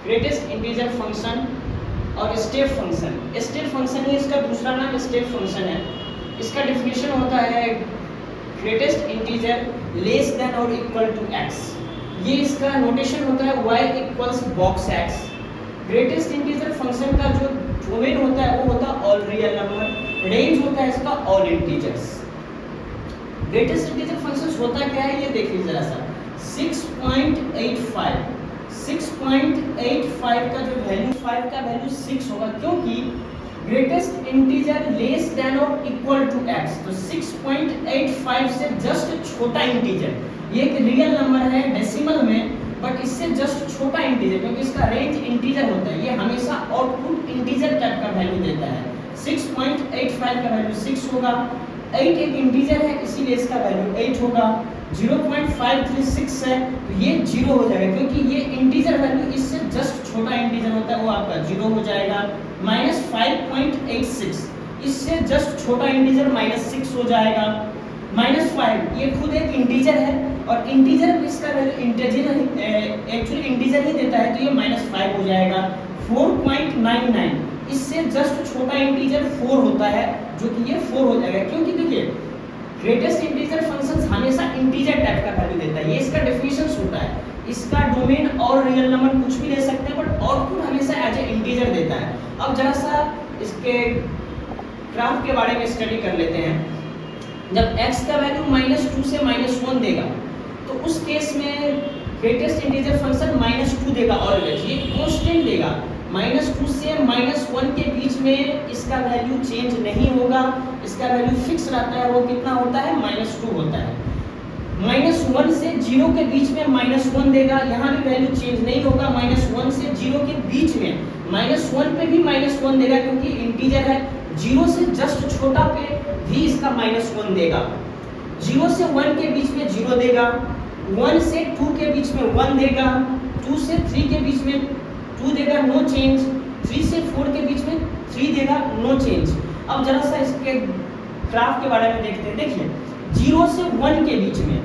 Greatest integer function और step function. Step function ही इसका दूसरा नाम स्टेप फंक्शन है। इसका डिफिनेशन होता है ग्रेटेस्ट इंटीजर लेस देन और इक्वल टू x। ये इसका नोटेशन होता है y equals box x। Greatest integer function का जो डोमेन होता है वो होता है ऑल रियल नंबर, रेंज होता है इसका all integers. Greatest integer function होता क्या है ये देखिए जरा सा। 6.85 का जो वैल्यू 5 का वैल्यू 6 होगा, क्योंकि ग्रेटेस्ट इंटीजर लेस देन और इक्वल टू x। तो 6.85 से जस्ट छोटा इंटीजर, ये एक रियल नंबर है डेसिमल में, बट इससे जस्ट छोटा इंटीजर, क्योंकि इसका रेंज इंटीजर होता है, ये हमेशा आउटपुट इंटीजर टाइप का वैल्यू देता है। 6.85 का वैल्यू 6 होगा। 8 एक इंटीजर है इसीलिए इसका वैल्यू 8 होगा। 0.536 है तो ये 0 हो जाएगा, क्योंकि ये इंटीजर वैल्यू इससे जस्ट छोटा इंटीजर होता है, वो आपका 0 हो जाएगा। -5.86 इससे जस्ट छोटा इंटीजर -6 हो जाएगा। -5 ये खुद एक इंटीजर है और इंटीजर में इसका वैल्यू इंटीजर एक्चुअली इंटीजर ही देता है, तो ये -5 हो जाएगा। 4.99 इससे जस्ट छोटा इंटीजर 4 होता है, जो कि ये 4 हो जाएगा, क्योंकि देखिए ग्रेटेस्ट इंटीजर फंक्शंस हमेशा इंटीजर टाइप का वैल्यू देता है, ये इसका डेफिनेशन होता है। इसका डोमेन और रियल नंबर कुछ भी ले सकते हैं, बट आउटपुट हमेशा एज ए इंटीजर देता है। अब जरा सा इसके ग्राफ के बारे में स्टडी कर लेते हैं। जब x का वैल्यू -2 से -1 देगा, तो उस केस में ग्रेटेस्ट इंटीजर फंक्शन -2 देगा, ऑलवेज ये कांस्टेंट देगा। -2 से -1 के बीच में इसका वैल्यू चेंज नहीं होगा, इसका वैल्यू फिक्स रहता है। वो कितना होता है? -2 होता है। -1 से 0 के बीच में -1 देगा, यहाँ भी वैल्यू चेंज नहीं होगा। -1 से 0 के बीच में -1 पे भी -1 देगा, क्योंकि इंटीजर है। 0 से जस्ट छोटा पे भी इसका -1 देगा। 0 से 1 के बीच में 0 देगा। 1 से 2 के बीच में 1 देगा। 2 से 3 के बीच में 2 देगा, नो चेंज। 3 से 4 के बीच में 3 देगा, नो चेंज। अब जरा सा इसके ग्राफ के बारे में देखते हैं। देखिए 0 से 1 के बीच में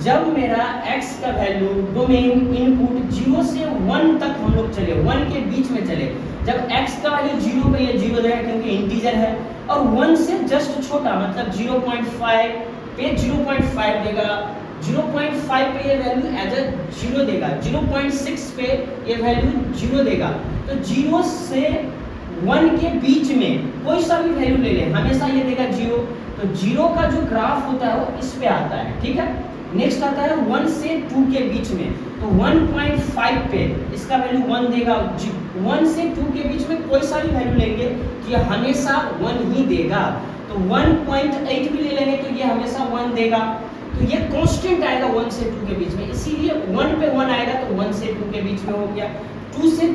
जब मेरा x का वैल्यू डोमेन इनपुट 0 से 1 तक हम लोग चले, 1 के बीच में चले, जब x का वैल्यू 0 पे ये 0 देगा, क्योंकि इंटीजर है। और 1 से जस्ट छोटा मतलब 0.5 पे 0.5 देगा। 0.5 पे ये वैल्यू एज अ 0 देगा। 0.6 पे ये वैल्यू 0 देगा। तो 0 से 1 के बीच में कोई सा भी वैल्यू ले ले, हमेशा ये देगा 0। तो 0 का जो ग्राफ होता है वो इस पे आता है, ठीक है। नेक्स्ट आता है 1 से 2 के बीच में, तो 1.5 पे इसका वैल्यू 1 देगा। 1 से 2 के बीच में कोई सा भी वैल्यू लेंगे तो ये हमेशा 1 ही देगा। तो 1.8 भी ले लेंगे तो ये हमेशा 1 देगा। तो ये कांस्टेंट आएगा 1 से 2 के बीच में, इसीलिए 1 पे 1 आएगा, तो 1 से 2 के बीच में हो गया। 2 से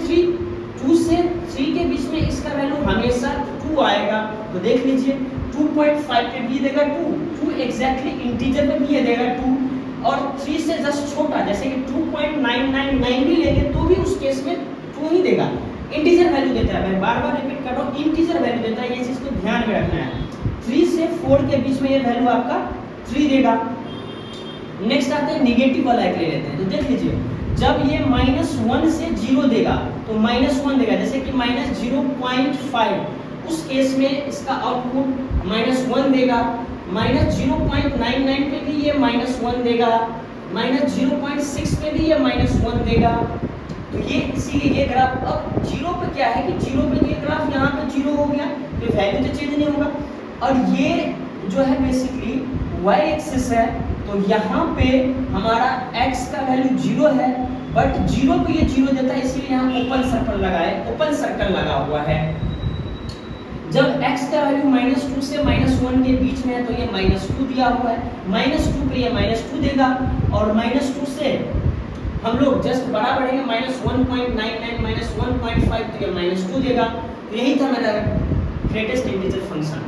3 के बीच में इसका वैल्यू हमेशा 2 आएगा। तो देख लीजिए 2.5 पे भी देगा 2 एग्जैक्टली इंटीजर पे भी ये देगा 2। और 3 से जस्ट छोटा जैसे कि 2.999 भी लेंगे तो भी उस केस में 2 ही देगा। इंटीजर वैल्यू देता है, मैं बार बार रिपीट कर रहा हूँ, इंटीजर वैल्यू देता है, ये चीज़ को ध्यान में रखना है। 3 से 4 के बीच में ये वैल्यू आपका 3 देगा। नेक्स्ट आते हैं निगेटिव वाला एक ले लेते हैं। तो देख लीजिए जब ये -1 से 0 देगा तो -1 देगा, जैसे कि -0.5, उस केस में इसका आउटपुट -1 देगा। -0.99 पे भी ये -1 देगा। -0.6 पे भी ये -1 देगा। तो ये इसीलिए ये ग्राफ अब 0 पे क्या है कि 0 पे ये ग्राफ यहाँ पे 0 हो गया, तो वैल्यू तो चेंज नहीं होगा। और ये जो है बेसिकली y एक्सिस है, तो यहाँ पे हमारा x का वैल्यू 0 है, बट 0 पे ये 0 देता है, इसीलिए यहाँ ओपन सर्कल लगाए, ओपन सर्कल लगा हुआ है। जब x का वैल्यू -2 से -1 के बीच में है तो ये -2 दिया हुआ है। -2 पे ये -2 देगा, और -2 से हम लोग जस्ट बड़ा बढ़ेंगे -1.99 -1.5 तो ये -2 देगा। यही था मेरा ग्रेटेस्ट इंटीजर फंक्शन।